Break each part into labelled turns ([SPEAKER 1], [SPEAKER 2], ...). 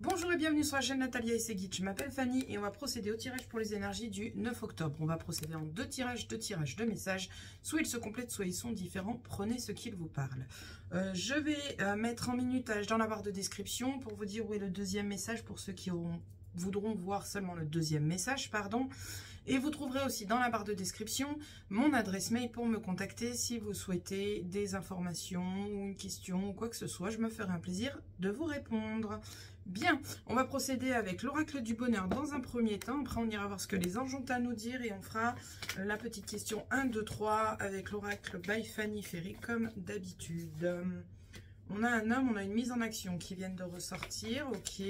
[SPEAKER 1] Bonjour et bienvenue sur la chaîne Natalia et ses guides. Je m'appelle Fanny et on va procéder au tirage pour les énergies du 9 octobre. On va procéder en deux tirages de messages. Soit ils se complètent, soit ils sont différents. Prenez ce qu'il vous parle. Je vais mettre en minutage dans la barre de description pour vous dire où est le deuxième message pour ceux qui voudront voir seulement le deuxième message, pardon. Et vous trouverez aussi dans la barre de description mon adresse mail pour me contacter si vous souhaitez des informations ou une question ou quoi que ce soit. Je me ferai un plaisir de vous répondre. Bien, on va procéder avec l'oracle du bonheur dans un premier temps. Après, on ira voir ce que les anges ont à nous dire et on fera la petite question 1, 2, 3 avec l'oracle by Fanny Ferry comme d'habitude. On a un homme, on a une mise en action qui viennent de ressortir. Ok.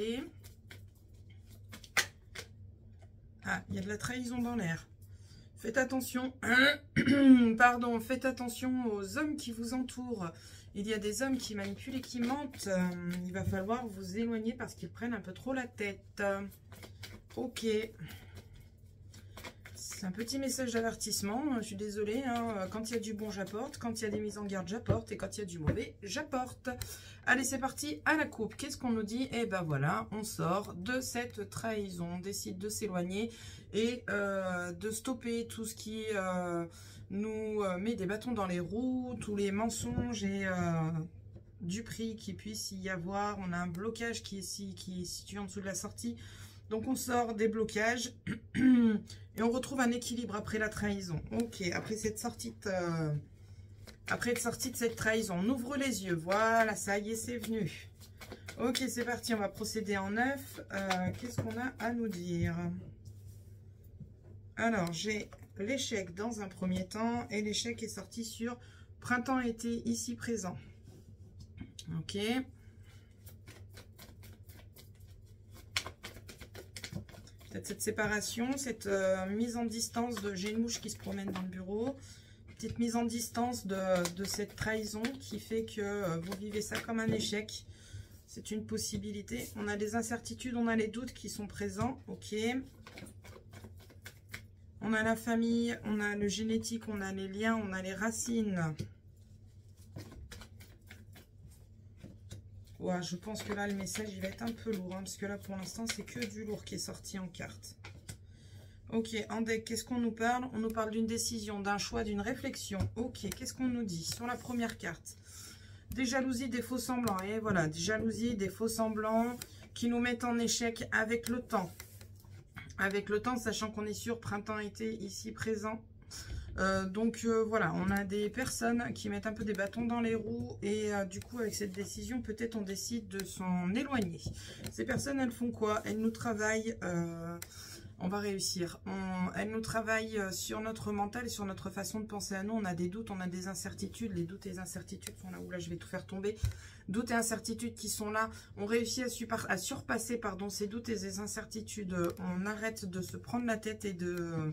[SPEAKER 1] Ah, il y a de la trahison dans l'air. Faites attention. Pardon, faites attention aux hommes qui vous entourent. Il y a des hommes qui manipulent et qui mentent. Il va falloir vous éloigner parce qu'ils prennent un peu trop la tête. Ok. C'est un petit message d'avertissement. Je suis désolée. Hein. Quand il y a du bon, j'apporte. Quand il y a des mises en garde, j'apporte. Et quand il y a du mauvais, j'apporte. Allez, c'est parti. À la coupe. Qu'est-ce qu'on nous dit? Eh ben voilà, on sort de cette trahison. On décide de s'éloigner et de stopper tout ce qui nous met des bâtons dans les roues, tous les mensonges et du prix qu'il puisse y avoir. On a un blocage qui est situé en dessous de la sortie. Donc on sort des blocages et on retrouve un équilibre après la trahison. Ok, après cette sortie de cette trahison, on ouvre les yeux. Voilà, ça y est, c'est venu. Ok, c'est parti, on va procéder en neuf. Qu'est-ce qu'on a à nous dire? Alors, j'ai l'échec dans un premier temps et l'échec est sorti sur printemps-été ici présent. Ok. Peut-être cette séparation, cette mise en distance de... J'ai une mouche qui se promène dans le bureau. Petite mise en distance de cette trahison qui fait que vous vivez ça comme un échec. C'est une possibilité. On a des incertitudes, on a les doutes qui sont présents. Ok. On a la famille, on a le génétique, on a les liens, on a les racines. Ouais, je pense que là, le message, il va être un peu lourd. Parce que là, pour l'instant, c'est que du lourd qui est sorti en carte. Ok, en deck, qu'est-ce qu'on nous parle? On nous parle d'une décision, d'un choix, d'une réflexion. Ok, qu'est-ce qu'on nous dit sur la première carte? Des jalousies, des faux semblants. Et voilà, des jalousies, des faux semblants qui nous mettent en échec avec le temps. Avec le temps, sachant qu'on est sur printemps-été ici présent. Voilà, on a des personnes qui mettent un peu des bâtons dans les roues et du coup avec cette décision peut-être on décide de s'en éloigner. Ces personnes elles font quoi? Elles nous travaillent, on va réussir, elles nous travaillent sur notre mental et sur notre façon de penser à nous. On a des doutes, on a des incertitudes, les doutes et les incertitudes sont là où là je vais tout faire tomber. Doutes et incertitudes qui sont là, on réussit à surpasser ces doutes et ces incertitudes. On arrête de se prendre la tête et de...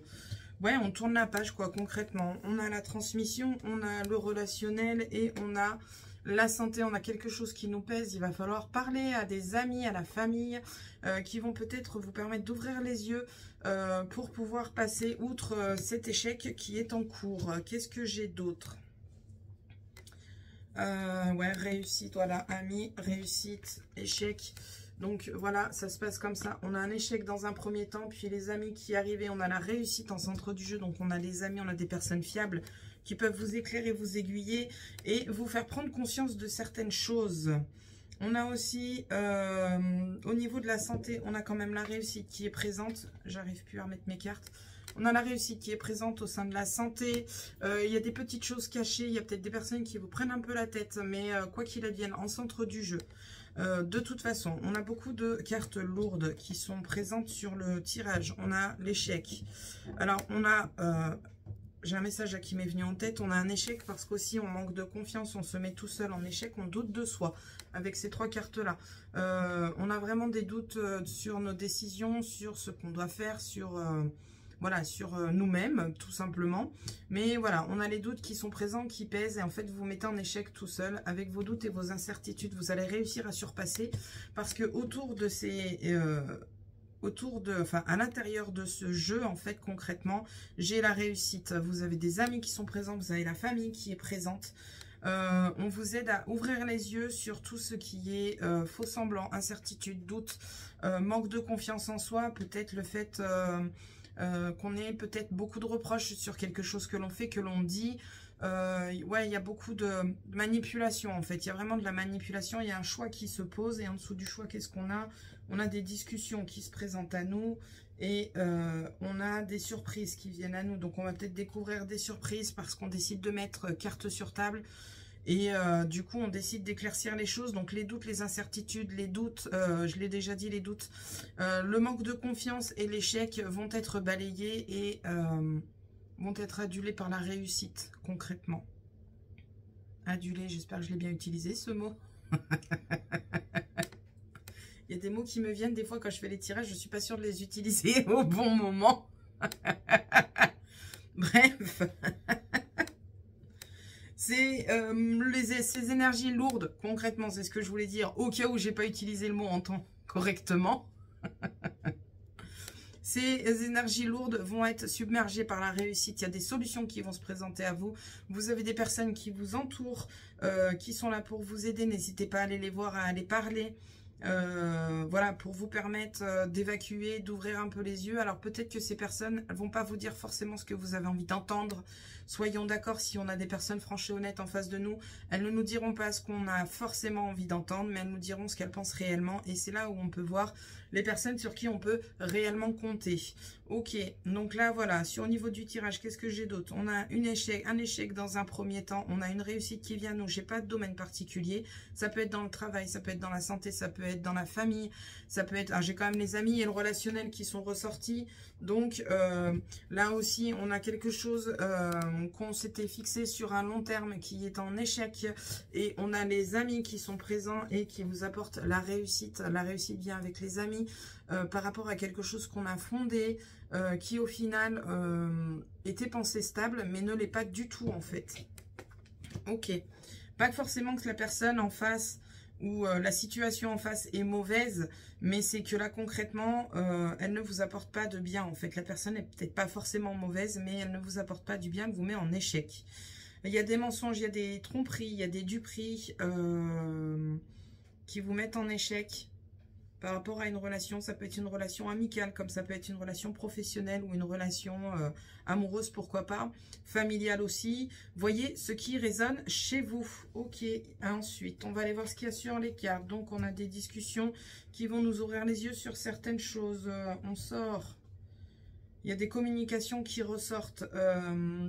[SPEAKER 1] Ouais, on tourne la page, quoi, concrètement. On a la transmission, on a le relationnel et on a la santé. On a quelque chose qui nous pèse. Il va falloir parler à des amis, à la famille, qui vont peut-être vous permettre d'ouvrir les yeux pour pouvoir passer outre cet échec qui est en cours. Qu'est-ce que j'ai d'autre? Ouais, réussite, voilà, amis, réussite, échec. Donc voilà, ça se passe comme ça. On a un échec dans un premier temps, puis les amis qui arrivent et on a la réussite en centre du jeu. Donc on a les amis, on a des personnes fiables qui peuvent vous éclairer, vous aiguiller et vous faire prendre conscience de certaines choses. On a aussi, au niveau de la santé, on a quand même la réussite qui est présente. J'arrive plus à remettre mes cartes. On a la réussite qui est présente au sein de la santé. Il y a des petites choses cachées. Il y a peut-être des personnes qui vous prennent un peu la tête. Mais quoi qu'il advienne, en centre du jeu. De toute façon, on a beaucoup de cartes lourdes qui sont présentes sur le tirage. On a l'échec. Alors, on a... j'ai un message qui m'est venu en tête. On a un échec parce qu'aussi, on manque de confiance. On se met tout seul en échec. On doute de soi avec ces trois cartes-là. On a vraiment des doutes sur nos décisions, sur ce qu'on doit faire, sur... Voilà, sur nous-mêmes, tout simplement. Mais voilà, on a les doutes qui sont présents, qui pèsent. Et en fait, vous vous mettez en échec tout seul. Avec vos doutes et vos incertitudes, vous allez réussir à surpasser. Parce que autour de ces... à l'intérieur de ce jeu, en fait, concrètement, j'ai la réussite. Vous avez des amis qui sont présents, vous avez la famille qui est présente. On vous aide à ouvrir les yeux sur tout ce qui est faux semblant, incertitude, doute, manque de confiance en soi, peut-être le fait qu'on ait peut-être beaucoup de reproches sur quelque chose que l'on fait, que l'on dit. Ouais, il y a beaucoup de manipulation en fait. Il y a vraiment de la manipulation. Il y a un choix qui se pose et en dessous du choix, qu'est-ce qu'on a? On a des discussions qui se présentent à nous et on a des surprises qui viennent à nous. Donc on va peut-être découvrir des surprises parce qu'on décide de mettre carte sur table. Et du coup, on décide d'éclaircir les choses. Donc, les doutes, les incertitudes, les doutes, je l'ai déjà dit, les doutes, le manque de confiance et l'échec vont être balayés et vont être adulés par la réussite, concrètement. Adulé, j'espère que je l'ai bien utilisé, ce mot. Il y a des mots qui me viennent des fois quand je fais les tirages, je ne suis pas sûre de les utiliser au bon moment. Bref. C'est ces énergies lourdes, concrètement, c'est ce que je voulais dire, au cas où j'ai pas utilisé le mot en temps correctement. Ces énergies lourdes vont être submergées par la réussite. Il y a des solutions qui vont se présenter à vous. Vous avez des personnes qui vous entourent, qui sont là pour vous aider. N'hésitez pas à aller les voir, à aller parler. Voilà, pour vous permettre d'évacuer, d'ouvrir un peu les yeux. Alors peut-être que ces personnes ne vont pas vous dire forcément ce que vous avez envie d'entendre. Soyons d'accord, si on a des personnes franches et honnêtes en face de nous, elles ne nous diront pas ce qu'on a forcément envie d'entendre, mais elles nous diront ce qu'elles pensent réellement. Et c'est là où on peut voir les personnes sur qui on peut réellement compter. Ok, donc là voilà, au niveau du tirage, qu'est-ce que j'ai d'autre? On a un échec dans un premier temps, on a une réussite qui vient à nous. J'ai pas de domaine particulier, ça peut être dans le travail, ça peut être dans la santé, ça peut être dans la famille, ça peut être... J'ai quand même les amis et le relationnel qui sont ressortis. Donc là aussi, on a quelque chose qu'on s'était fixé sur un long terme qui est en échec. Et on a les amis qui sont présents et qui vous apportent la réussite. La réussite vient avec les amis par rapport à quelque chose qu'on a fondé, qui au final était pensé stable, mais ne l'est pas du tout en fait. Ok. Pas forcément que la personne en face ou la situation en face est mauvaise, mais c'est que là concrètement, elle ne vous apporte pas de bien en fait. La personne n'est peut-être pas forcément mauvaise, mais elle ne vous apporte pas du bien, elle vous met en échec. Il y a des mensonges, il y a des tromperies, il y a des duperies qui vous mettent en échec par rapport à une relation. Ça peut être une relation amicale, comme ça peut être une relation professionnelle ou une relation amoureuse, pourquoi pas, familiale aussi. Voyez ce qui résonne chez vous. Ok, ensuite, on va aller voir ce qu'il y a sur les cartes. Donc, on a des discussions qui vont nous ouvrir les yeux sur certaines choses. On sort... Il y a des communications qui ressortent.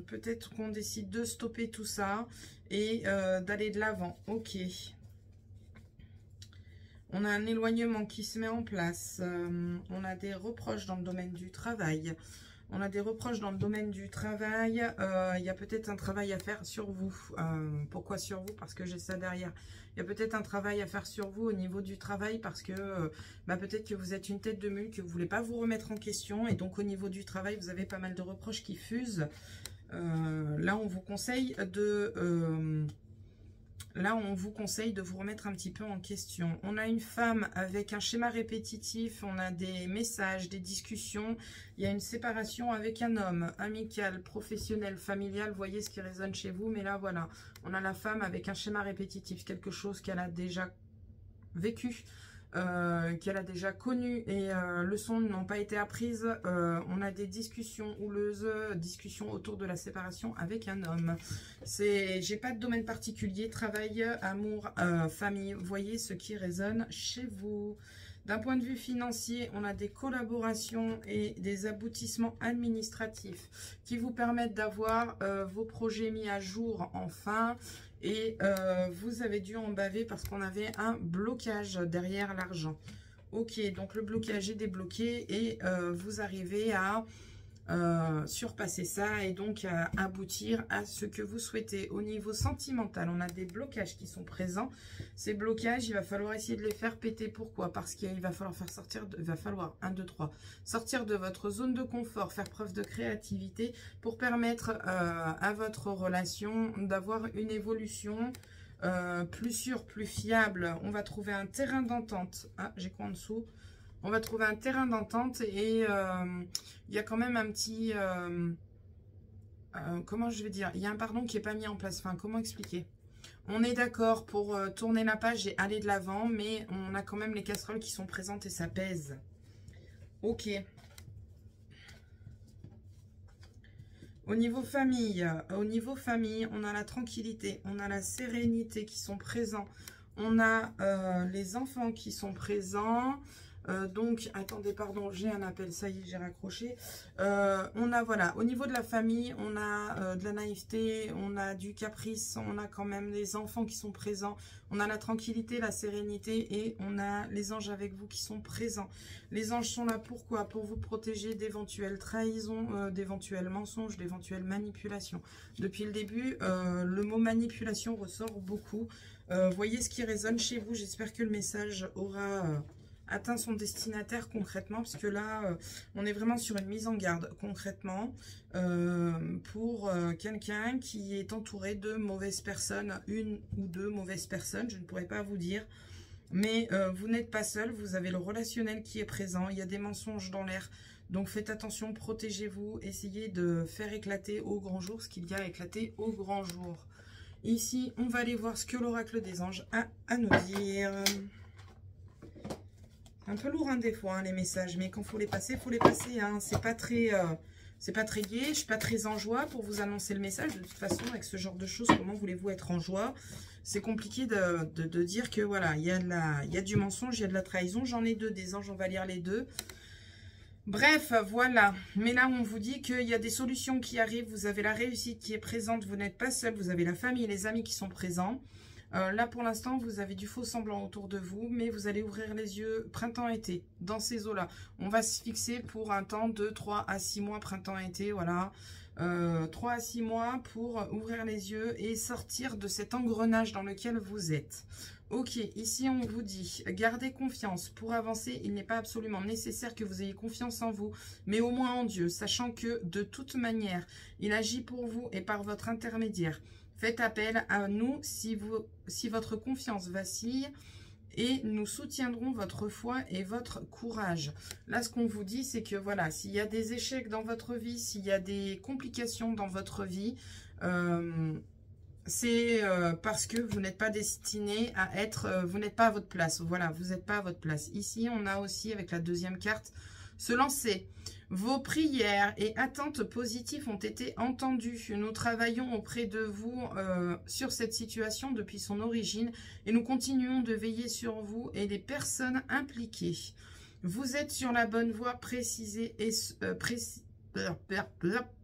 [SPEAKER 1] Peut-être qu'on décide de stopper tout ça et d'aller de l'avant. Ok. On a un éloignement qui se met en place. On a des reproches dans le domaine du travail. On a des reproches dans le domaine du travail. Il y a peut-être un travail à faire sur vous. Pourquoi sur vous? Parce que j'ai ça derrière. Il y a peut-être un travail à faire sur vous au niveau du travail parce que peut-être que vous êtes une tête de mule, que vous ne voulez pas vous remettre en question. Et donc au niveau du travail, vous avez pas mal de reproches qui fusent. Là, on vous conseille de... Là, on vous conseille de vous remettre un petit peu en question. On a une femme avec un schéma répétitif, on a des messages, des discussions. Il y a une séparation avec un homme, amical, professionnel, familial. Vous voyez ce qui résonne chez vous. Mais là, voilà, on a la femme avec un schéma répétitif, quelque chose qu'elle a déjà vécu, qu'elle a déjà connu et leçons n'ont pas été apprises. On a des discussions houleuses, discussions autour de la séparation avec un homme. J'ai pas de domaine particulier, travail, amour, famille. Vous voyez ce qui résonne chez vous. D'un point de vue financier, on a des collaborations et des aboutissements administratifs qui vous permettent d'avoir vos projets mis à jour enfin. Et vous avez dû en baver parce qu'on avait un blocage derrière l'argent. Ok, donc le blocage est débloqué et vous arrivez à surpasser ça et donc à aboutir à ce que vous souhaitez. Au niveau sentimental, on a des blocages qui sont présents. Ces blocages, il va falloir essayer de les faire péter. Pourquoi? Parce qu'il va falloir faire sortir, il va falloir 1, 2, 3, sortir de votre zone de confort, faire preuve de créativité pour permettre à votre relation d'avoir une évolution plus sûre, plus fiable. On va trouver un terrain d'entente. Ah, j'ai quoi en dessous? On va trouver un terrain d'entente et il y a quand même un petit... comment je vais dire? Il y a un pardon qui n'est pas mis en place. Enfin, comment expliquer? On est d'accord pour tourner la page et aller de l'avant, mais on a quand même les casseroles qui sont présentes et ça pèse. Ok. Au niveau famille, on a la tranquillité, on a la sérénité qui sont présents. On a les enfants qui sont présents. Donc, attendez, pardon, j'ai un appel, ça y est, j'ai raccroché. On a, voilà, au niveau de la famille, on a de la naïveté, on a du caprice, on a quand même les enfants qui sont présents, on a la tranquillité, la sérénité et on a les anges avec vous qui sont présents. Les anges sont là pourquoi? Pour vous protéger d'éventuelles trahisons, d'éventuels mensonges, d'éventuelles manipulations. Depuis le début, le mot manipulation ressort beaucoup. Voyez ce qui résonne chez vous, j'espère que le message aura... atteint son destinataire concrètement, parce que là, on est vraiment sur une mise en garde concrètement pour quelqu'un qui est entouré de mauvaises personnes, une ou deux mauvaises personnes, je ne pourrais pas vous dire, mais vous n'êtes pas seul, vous avez le relationnel qui est présent, il y a des mensonges dans l'air, donc faites attention, protégez-vous, essayez de faire éclater au grand jour ce qu'il y a éclaté au grand jour. Ici, on va aller voir ce que l'oracle des anges a à nous dire. Un peu lourd hein, des fois hein, les messages, mais quand il faut les passer, il faut les passer. Hein. C'est pas très gai, je suis pas très en joie pour vous annoncer le message. De toute façon, avec ce genre de choses, comment voulez-vous être en joie? C'est compliqué de dire que voilà, il y a du mensonge, il y a de la trahison. J'en ai deux, des anges, on va lire les deux. Bref, voilà. Mais là, on vous dit qu'il y a des solutions qui arrivent. Vous avez la réussite qui est présente. Vous n'êtes pas seul. Vous avez la famille et les amis qui sont présents. Là, pour l'instant, vous avez du faux semblant autour de vous, mais vous allez ouvrir les yeux printemps-été, dans ces eaux-là. On va se fixer pour un temps de 3 à 6 mois, printemps-été, voilà. 3 à 6 mois pour ouvrir les yeux et sortir de cet engrenage dans lequel vous êtes. Ok, ici on vous dit, gardez confiance. Pour avancer, il n'est pas absolument nécessaire que vous ayez confiance en vous, mais au moins en Dieu, sachant que de toute manière, il agit pour vous et par votre intermédiaire. Faites appel à nous si votre confiance vacille et nous soutiendrons votre foi et votre courage. Là, ce qu'on vous dit, c'est que voilà, s'il y a des échecs dans votre vie, s'il y a des complications dans votre vie, c'est parce que vous n'êtes pas destiné à être, vous n'êtes pas à votre place. Voilà, vous n'êtes pas à votre place. Ici, on a aussi avec la deuxième carte, se lancer. Vos prières et attentes positives ont été entendues. Nous travaillons auprès de vous sur cette situation depuis son origine et nous continuons de veiller sur vous et les personnes impliquées. Vous êtes sur la bonne voie,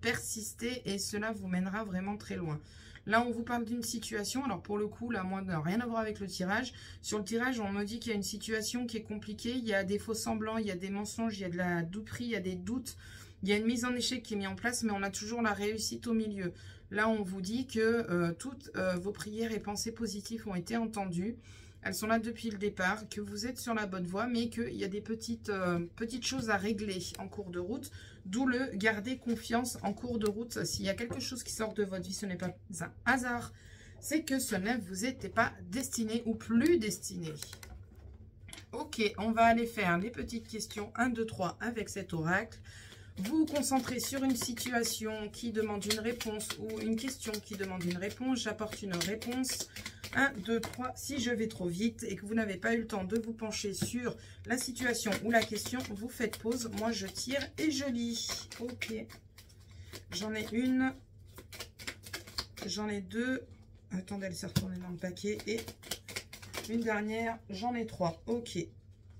[SPEAKER 1] persistez et cela vous mènera vraiment très loin. Là, on vous parle d'une situation. Alors, pour le coup, là, moi, rien à voir avec le tirage. Sur le tirage, on me dit qu'il y a une situation qui est compliquée. Il y a des faux semblants, il y a des mensonges, il y a de la douterie, il y a des doutes. Il y a une mise en échec qui est mise en place, mais on a toujours la réussite au milieu. Là, on vous dit que toutes vos prières et pensées positives ont été entendues. Elles sont là depuis le départ, que vous êtes sur la bonne voie, mais qu'il y a des petites choses à régler en cours de route. D'où le garder confiance en cours de route. S'il y a quelque chose qui sort de votre vie, ce n'est pas un hasard. C'est que ce ne vous était pas destiné ou plus destiné. Ok, on va aller faire les petites questions 1, 2, 3 avec cet oracle. Vous vous concentrez sur une situation qui demande une réponse ou une question qui demande une réponse. J'apporte une réponse. 1, 2, 3. Si je vais trop vite et que vous n'avez pas eu le temps de vous pencher sur la situation ou la question, vous faites pause. Moi, je tire et je lis. Ok. J'en ai une. J'en ai deux. Attendez, elle s'est retournée dans le paquet. Et une dernière. J'en ai 3. Ok.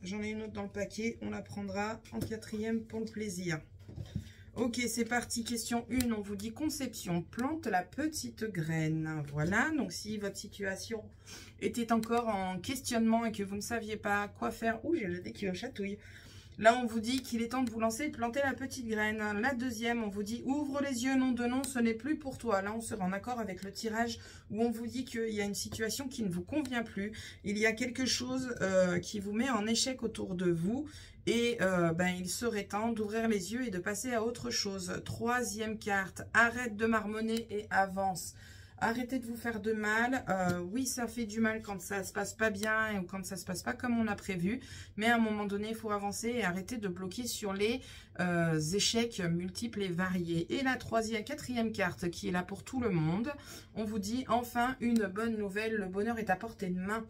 [SPEAKER 1] J'en ai une autre dans le paquet. On la prendra en 4e pour le plaisir. Ok, c'est parti. Question 1, on vous dit conception. Plante la petite graine. Voilà, donc si votre situation était encore en questionnement et que vous ne saviez pas quoi faire. Ouh, j'ai le nez qui me chatouille. Là, on vous dit qu'il est temps de vous lancer et de planter la petite graine. La deuxième, on vous dit ouvre les yeux, nom de nom, ce n'est plus pour toi. Là, on sera en accord avec le tirage où on vous dit qu'il y a une situation qui ne vous convient plus. Il y a quelque chose qui vous met en échec autour de vous. Et il serait temps d'ouvrir les yeux et de passer à autre chose. Troisième carte, arrête de marmonner et avance. Arrêtez de vous faire de mal. Oui, ça fait du mal quand ça se passe pas bien ou quand ça se passe pas comme on a prévu. Mais à un moment donné, il faut avancer et arrêter de bloquer sur les échecs multiples et variés. Et la quatrième carte qui est là pour tout le monde, on vous dit enfin une bonne nouvelle. Le bonheur est à portée de main.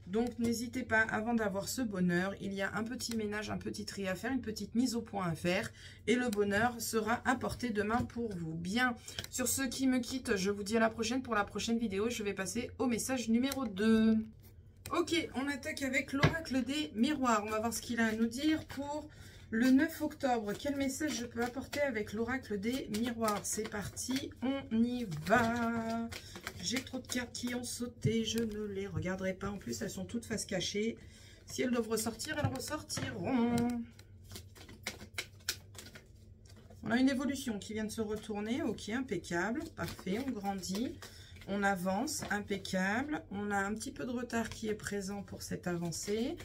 [SPEAKER 1] Donc, n'hésitez pas, avant d'avoir ce bonheur, il y a un petit ménage, un petit tri à faire, une petite mise au point à faire. Et le bonheur sera à portée de main pour vous. Bien, sur ceux qui me quittent, je vous dis à la prochaine pour la prochaine vidéo. Je vais passer au message numéro 2. Ok, on attaque avec l'oracle des miroirs. On va voir ce qu'il a à nous dire pour le 9 octobre. Quel message je peux apporter avec l'oracle des miroirs? C'est parti, on y va. J'ai trop de cartes qui ont sauté, je ne les regarderai pas. En plus, elles sont toutes face cachée. Si elles doivent ressortir, elles ressortiront. On a une évolution qui vient de se retourner. Ok, impeccable, parfait, on grandit. On avance, impeccable. On a un petit peu de retard qui est présent pour cette avancée.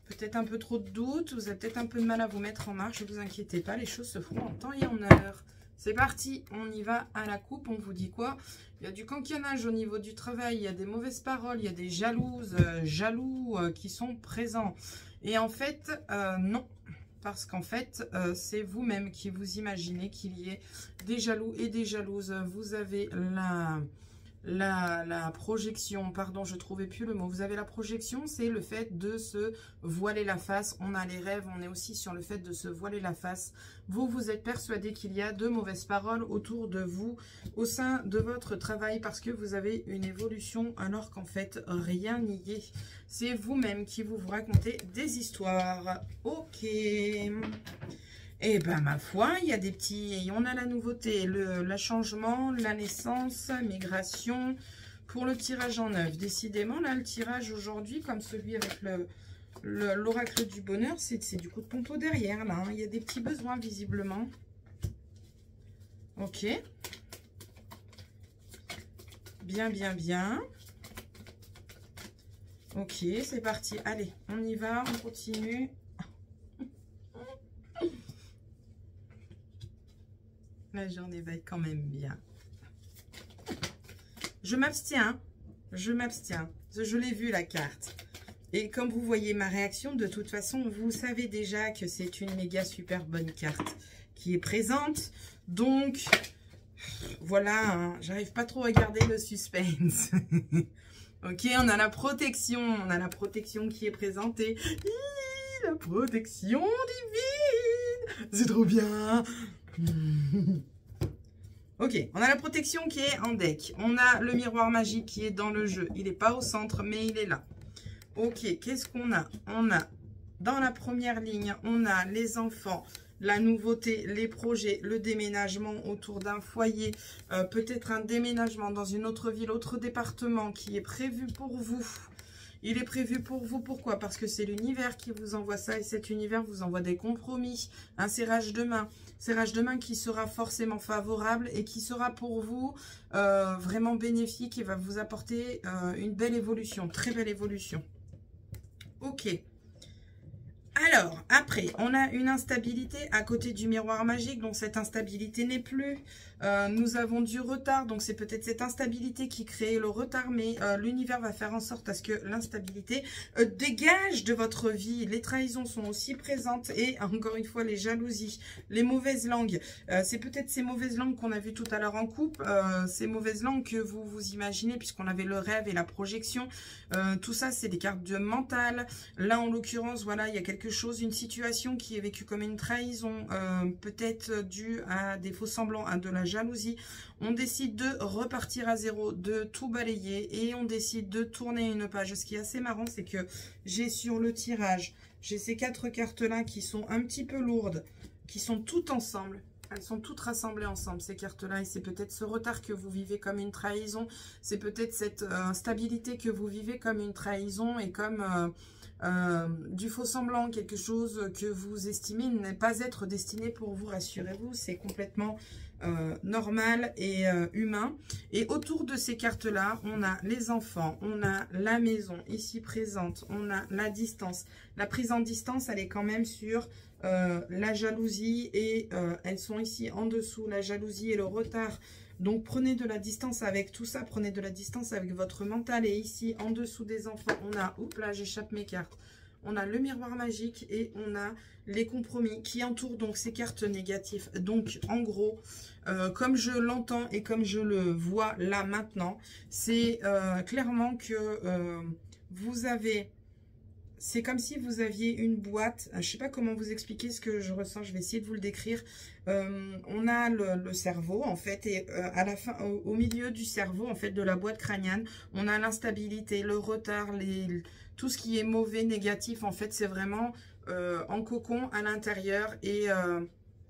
[SPEAKER 1] Peut-être un peu trop de doute. Vous avez peut-être un peu de mal à vous mettre en marche. Ne vous inquiétez pas, les choses se feront en temps et en heure. C'est parti, on y va à la coupe. On vous dit quoi? Il y a du cancanage au niveau du travail. Il y a des mauvaises paroles. Il y a des jalouses, jaloux qui sont présents. Et en fait, non. Parce qu'en fait, c'est vous-même qui vous imaginez qu'il y ait des jaloux et des jalouses. Vous avez la projection, pardon, je trouvais plus le mot. Vous avez la projection, c'est le fait de se voiler la face. On a les rêves, on est aussi sur le fait de se voiler la face. Vous, vous êtes persuadé qu'il y a de mauvaises paroles autour de vous, au sein de votre travail, parce que vous avez une évolution, alors qu'en fait, rien n'y est. C'est vous-même qui vous racontez des histoires. Ok. Eh ben, ma foi, il y a des petits... On a la nouveauté, le changement, la naissance, migration. Pour le tirage en 9, décidément, là, le tirage aujourd'hui, comme celui avec l'oracle du bonheur, c'est du coup de pompeau derrière, là. Hein. Il y a des petits besoins, visiblement. Ok. Bien, bien, bien. Ok, c'est parti. Allez, on y va, on continue. La journée va être quand même bien. Je m'abstiens. Je m'abstiens. Je l'ai vu la carte. Et comme vous voyez ma réaction, de toute façon, vous savez déjà que c'est une méga super bonne carte qui est présente. Donc, voilà, hein, j'arrive pas trop à garder le suspense. Ok, on a la protection. On a la protection qui est présentée. La protection divine. C'est trop bien. Ok, on a la protection qui est en deck. On a le miroir magique qui est dans le jeu. Il n'est pas au centre, mais il est là. Ok, qu'est-ce qu'on a? On a, dans la première ligne, on a les enfants, la nouveauté, les projets, le déménagement autour d'un foyer, peut-être un déménagement dans une autre ville, autre département qui est prévu pour vous. Il est prévu pour vous, pourquoi? Parce que c'est l'univers qui vous envoie ça et cet univers vous envoie des compromis, un serrage de main. Serrage de main qui sera forcément favorable et qui sera pour vous vraiment bénéfique et va vous apporter une belle évolution, très belle évolution. Ok. Alors, après, on a une instabilité à côté du miroir magique, donc cette instabilité n'est plus. Nous avons du retard, donc c'est peut-être cette instabilité qui crée le retard, mais l'univers va faire en sorte à ce que l'instabilité dégage de votre vie. Les trahisons sont aussi présentes et encore une fois, les jalousies, les mauvaises langues. C'est peut-être ces mauvaises langues qu'on a vues tout à l'heure en coupe, ces mauvaises langues que vous vous imaginez, puisqu'on avait le rêve et la projection. Tout ça, c'est des cartes de mental. Là, en l'occurrence, voilà, il y a quelque chose, une situation qui est vécue comme une trahison, peut-être due à des faux semblants, à de la jalousie. On décide de repartir à zéro, de tout balayer et on décide de tourner une page. Ce qui est assez marrant, c'est que j'ai sur le tirage, j'ai ces 4 cartes-là qui sont un petit peu lourdes, qui sont toutes ensemble. Elles sont toutes rassemblées ensemble, ces cartes-là. Et c'est peut-être ce retard que vous vivez comme une trahison. C'est peut-être cette instabilité que vous vivez comme une trahison et comme... du faux semblant, quelque chose que vous estimez ne pas être destiné pour vous, rassurez-vous, c'est complètement normal et humain. Et autour de ces cartes-là, on a les enfants, on a la maison ici présente, on a la distance. La prise en distance, elle est quand même sur la jalousie et elles sont ici en dessous, la jalousie et le retard Donc, prenez de la distance avec tout ça. Prenez de la distance avec votre mental. Et ici, en dessous des enfants, on a... Oups, là, j'échappe mes cartes. On a le miroir magique et on a les compromis qui entourent donc ces cartes négatives. Donc, en gros, comme je l'entends et comme je le vois là maintenant, c'est clairement que vous avez... C'est comme si vous aviez une boîte, je ne sais pas comment vous expliquer ce que je ressens, je vais essayer de vous le décrire. On a le cerveau en fait, et à la fin, au milieu du cerveau en fait, de la boîte crânienne, on a l'instabilité, le retard, tout ce qui est mauvais, négatif en fait, c'est vraiment en cocon à l'intérieur et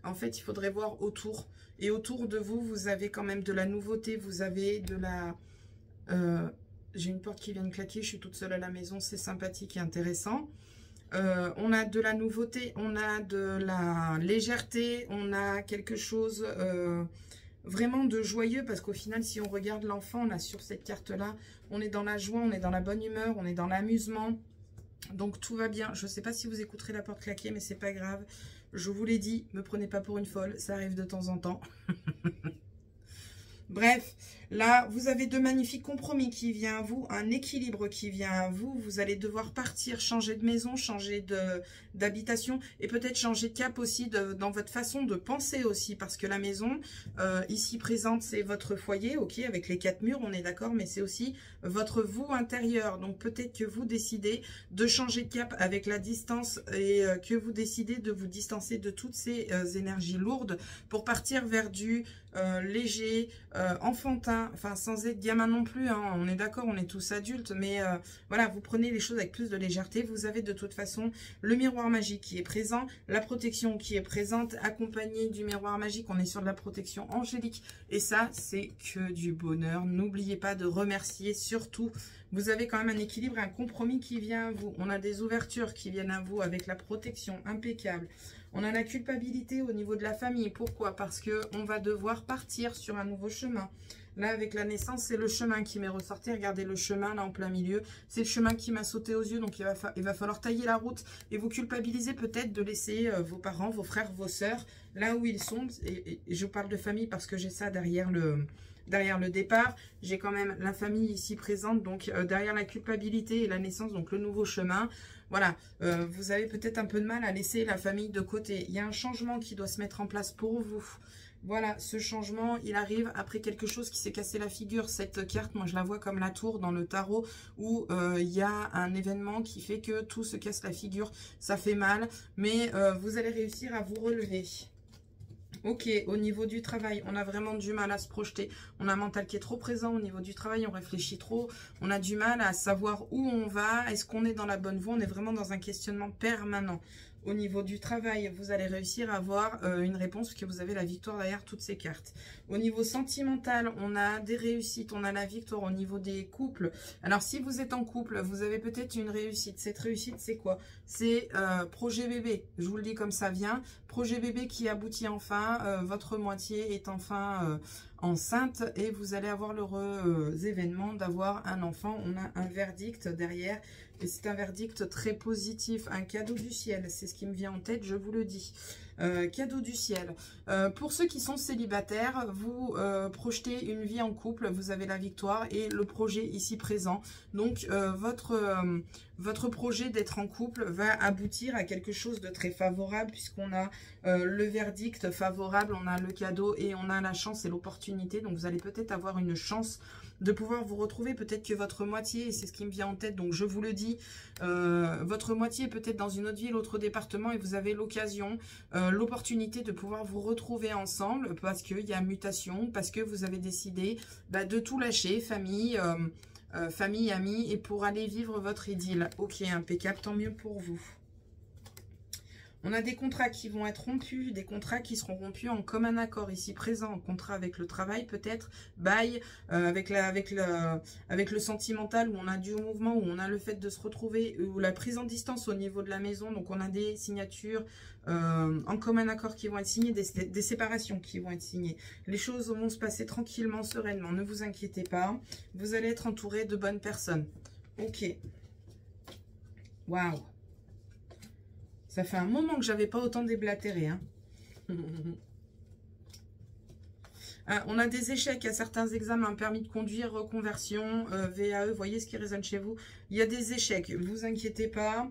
[SPEAKER 1] en fait il faudrait voir autour. Et autour de vous, vous avez quand même de la nouveauté, vous avez de la... j'ai une porte qui vient de claquer, je suis toute seule à la maison, c'est sympathique et intéressant. On a de la nouveauté, on a de la légèreté, on a quelque chose vraiment de joyeux parce qu'au final, si on regarde l'enfant, là sur cette carte-là, on est dans la joie, on est dans la bonne humeur, on est dans l'amusement. Donc tout va bien. Je ne sais pas si vous écouterez la porte claquer, mais c'est pas grave. Je vous l'ai dit, me prenez pas pour une folle, ça arrive de temps en temps. Bref, là, vous avez de magnifiques compromis qui viennent à vous, un équilibre qui vient à vous. Vous allez devoir partir, changer de maison, changer d'habitation et peut-être changer de cap aussi dans votre façon de penser aussi. Parce que la maison, ici présente, c'est votre foyer, ok, avec les 4 murs, on est d'accord, mais c'est aussi votre vous intérieur. Donc peut-être que vous décidez de changer de cap avec la distance et que vous décidez de vous distancer de toutes ces énergies lourdes pour partir vers du léger, enfantin, enfin sans être gamin non plus, hein, on est d'accord, on est tous adultes, mais voilà, vous prenez les choses avec plus de légèreté. Vous avez de toute façon le miroir magique qui est présent, la protection qui est présente, accompagnée du miroir magique, on est sur de la protection angélique, et ça, c'est que du bonheur. N'oubliez pas de remercier, surtout, vous avez quand même un équilibre, un compromis qui vient à vous. On a des ouvertures qui viennent à vous avec la protection impeccable. On a la culpabilité au niveau de la famille. Pourquoi? Parce qu'on va devoir partir sur un nouveau chemin. Là, avec la naissance, c'est le chemin qui m'est ressorti. Regardez le chemin, là, en plein milieu. C'est le chemin qui m'a sauté aux yeux. Donc, il va falloir tailler la route. Et vous culpabilisez peut-être de laisser vos parents, vos frères, vos sœurs, là où ils sont. Et je parle de famille parce que j'ai ça derrière le départ. J'ai quand même la famille ici présente. Donc, derrière la culpabilité et la naissance, donc le nouveau chemin. Voilà, vous avez peut-être un peu de mal à laisser la famille de côté. Il y a un changement qui doit se mettre en place pour vous. Voilà, ce changement, il arrive après quelque chose qui s'est cassé la figure. Cette carte, moi, je la vois comme la tour dans le tarot où il y a un événement qui fait que tout se casse la figure. Ça fait mal, mais vous allez réussir à vous relever. Ok, au niveau du travail, on a vraiment du mal à se projeter. On a un mental qui est trop présent au niveau du travail, on réfléchit trop. On a du mal à savoir où on va. Est-ce qu'on est dans la bonne voie? On est vraiment dans un questionnement permanent. Au niveau du travail, vous allez réussir à avoir une réponse parce que vous avez la victoire derrière toutes ces cartes. Au niveau sentimental, on a des réussites, on a la victoire. Au niveau des couples, alors si vous êtes en couple, vous avez peut-être une réussite. Cette réussite, c'est quoi? C'est projet bébé. Je vous le dis comme ça vient. Projet bébé qui aboutit enfin. Votre moitié est enfin enceinte et vous allez avoir l'heureux événement d'avoir un enfant. On a un verdict derrière. Et c'est un verdict très positif, un cadeau du ciel, c'est ce qui me vient en tête, je vous le dis. Cadeau du ciel. Pour ceux qui sont célibataires, vous projetez une vie en couple, vous avez la victoire et le projet ici présent. Donc votre projet d'être en couple va aboutir à quelque chose de très favorable puisqu'on a le verdict favorable, on a le cadeau et on a la chance et l'opportunité. Donc vous allez peut-être avoir une chance de pouvoir vous retrouver, peut-être que votre moitié, et c'est ce qui me vient en tête, donc je vous le dis, votre moitié est peut-être dans une autre ville, autre département, et vous avez l'occasion, l'opportunité de pouvoir vous retrouver ensemble, parce qu'il y a mutation, parce que vous avez décidé de tout lâcher, famille, famille, amis, et pour aller vivre votre idylle. Ok, impeccable, tant mieux pour vous. On a des contrats qui vont être rompus, des contrats qui seront rompus en commun accord ici présent, en contrat avec le travail peut-être, bail, avec le sentimental où on a du mouvement, où on a le fait de se retrouver, ou la prise en distance au niveau de la maison, donc on a des signatures en commun accord qui vont être signées, des séparations qui vont être signées. Les choses vont se passer tranquillement, sereinement, ne vous inquiétez pas, vous allez être entouré de bonnes personnes. Ok. Waouh. Ça fait un moment que j'avais pas autant déblatéré. Hein. On a des échecs à certains examens, permis de conduire, reconversion, VAE, voyez ce qui résonne chez vous. Il y a des échecs, vous inquiétez pas,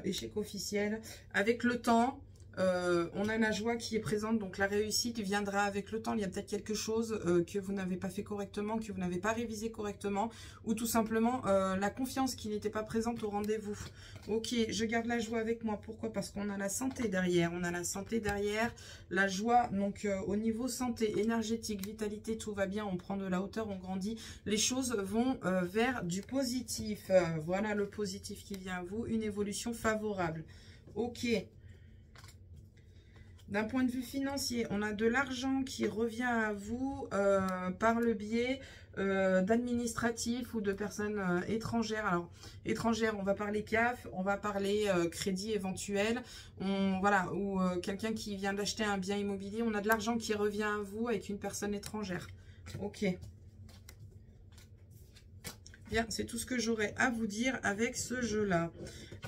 [SPEAKER 1] échec officiel. Avec le temps, on a la joie qui est présente, donc la réussite viendra avec le temps. Il y a peut-être quelque chose que vous n'avez pas fait correctement, que vous n'avez pas révisé correctement, ou tout simplement la confiance qui n'était pas présente au rendez-vous. Ok, je garde la joie avec moi. Pourquoi? Parce qu'on a la santé derrière. On a la santé derrière, la joie. Donc au niveau santé, énergétique, vitalité, tout va bien. On prend de la hauteur, on grandit. Les choses vont vers du positif. Voilà le positif qui vient à vous. Une évolution favorable. Ok. D'un point de vue financier, on a de l'argent qui revient à vous par le biais d'administratifs ou de personnes étrangères. Alors, étrangères, on va parler CAF, on va parler crédit éventuel, voilà, ou quelqu'un qui vient d'acheter un bien immobilier. On a de l'argent qui revient à vous avec une personne étrangère. Ok. Bien, c'est tout ce que j'aurais à vous dire avec ce jeu-là.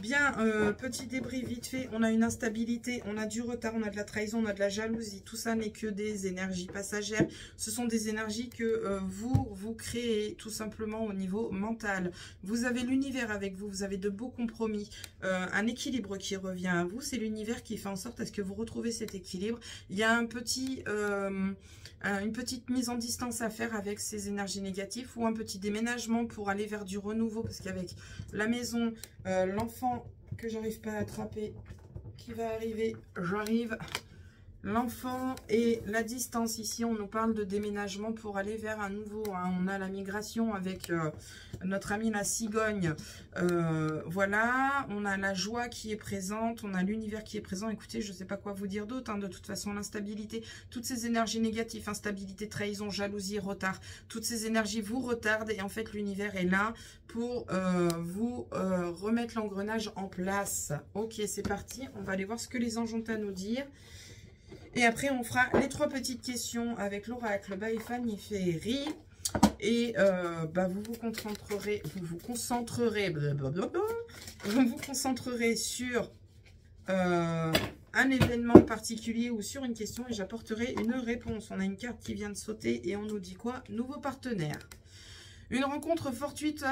[SPEAKER 1] Bien, petit débrief vite fait, on a une instabilité, on a du retard, on a de la trahison, on a de la jalousie. Tout ça n'est que des énergies passagères. Ce sont des énergies que vous créez tout simplement au niveau mental. Vous avez l'univers avec vous, vous avez de beaux compromis, un équilibre qui revient à vous. C'est l'univers qui fait en sorte à ce que vous retrouvez cet équilibre. Il y a un petit... une petite mise en distance à faire avec ces énergies négatives ou un petit déménagement pour aller vers du renouveau, parce qu'avec la maison, l'enfant que j'arrive pas à attraper qui va arriver, j'arrive, l'enfant et la distance. Ici on nous parle de déménagement pour aller vers un nouveau, hein. On a la migration avec notre amie la cigogne, voilà, on a la joie qui est présente, on a l'univers qui est présent. Écoutez, je sais pas quoi vous dire d'autre, hein. De toute façon l'instabilité, toutes ces énergies négatives, instabilité, trahison, jalousie, retard, toutes ces énergies vous retardent et en fait l'univers est là pour vous remettre l'engrenage en place. Ok, c'est parti, on va aller voir ce que les anges ont à nous dire. Et après, on fera les 3 petites questions avec l'oracle by Fanny Ferry. Et vous vous concentrerez sur un événement particulier ou sur une question et j'apporterai une réponse. On a une carte qui vient de sauter et on nous dit quoi? Nouveau partenaire. Une rencontre fortuite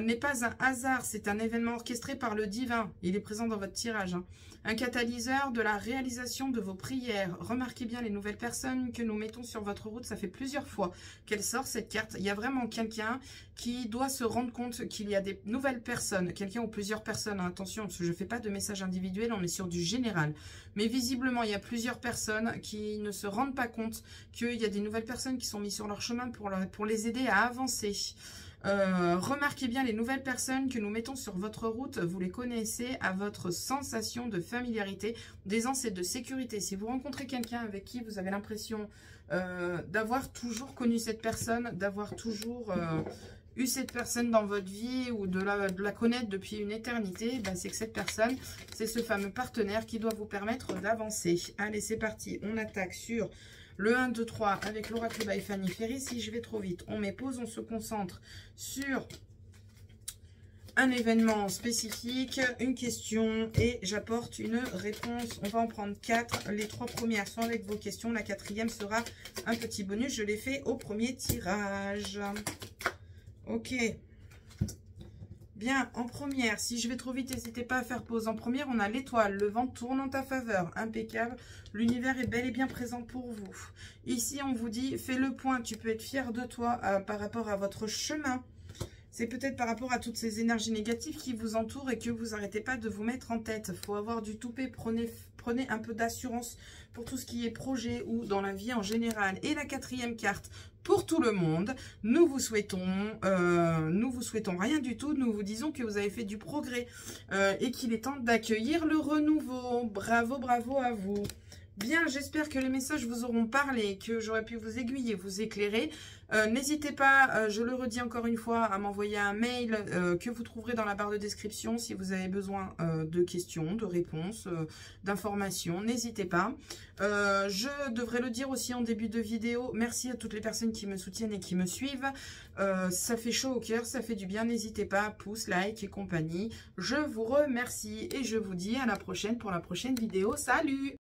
[SPEAKER 1] n'est pas un hasard, c'est un événement orchestré par le divin. Il est présent dans votre tirage, hein. Un catalyseur de la réalisation de vos prières. Remarquez bien les nouvelles personnes que nous mettons sur votre route. Ça fait plusieurs fois qu'elle sort cette carte. Il y a vraiment quelqu'un qui doit se rendre compte qu'il y a des nouvelles personnes. Quelqu'un ou plusieurs personnes. Hein, attention, parce que je ne fais pas de message individuel, on est sur du général. Mais visiblement, il y a plusieurs personnes qui ne se rendent pas compte qu'il y a des nouvelles personnes qui sont mises sur leur chemin pour les aider à avancer. Remarquez bien les nouvelles personnes que nous mettons sur votre route, vous les connaissez à votre sensation de familiarité, d'aisance et de sécurité. Si vous rencontrez quelqu'un avec qui vous avez l'impression d'avoir toujours connu cette personne, d'avoir toujours eu cette personne dans votre vie ou de la connaître depuis une éternité, c'est que cette personne, c'est ce fameux partenaire qui doit vous permettre d'avancer. Allez, c'est parti, on attaque sur... Le 1, 2, 3 avec l'oracle by Fanny Ferry. Si je vais trop vite, on met pause, on se concentre sur un événement spécifique, une question et j'apporte une réponse. On va en prendre 4. Les 3 premières sont avec vos questions. La 4e sera un petit bonus. Je l'ai fait au premier tirage. Ok. Bien, en première, si je vais trop vite, n'hésitez pas à faire pause. En première, on a l'étoile, le vent tourne en ta faveur, impeccable. L'univers est bel et bien présent pour vous. Ici, on vous dit, fais le point, tu peux être fier de toi par rapport à votre chemin. C'est peut-être par rapport à toutes ces énergies négatives qui vous entourent et que vous n'arrêtez pas de vous mettre en tête. Il faut avoir du toupet, prenez un peu d'assurance pour tout ce qui est projet ou dans la vie en général. Et la 4e carte, pour tout le monde, nous vous souhaitons rien du tout. Nous vous disons que vous avez fait du progrès et qu'il est temps d'accueillir le renouveau. Bravo, bravo à vous. Bien, j'espère que les messages vous auront parlé, que j'aurais pu vous aiguiller, vous éclairer. N'hésitez pas, je le redis encore une fois, à m'envoyer un mail que vous trouverez dans la barre de description si vous avez besoin de questions, de réponses, d'informations. N'hésitez pas. Je devrais le dire aussi en début de vidéo. Merci à toutes les personnes qui me soutiennent et qui me suivent. Ça fait chaud au cœur, ça fait du bien. N'hésitez pas, pouce, like et compagnie. Je vous remercie et je vous dis à la prochaine pour la prochaine vidéo. Salut!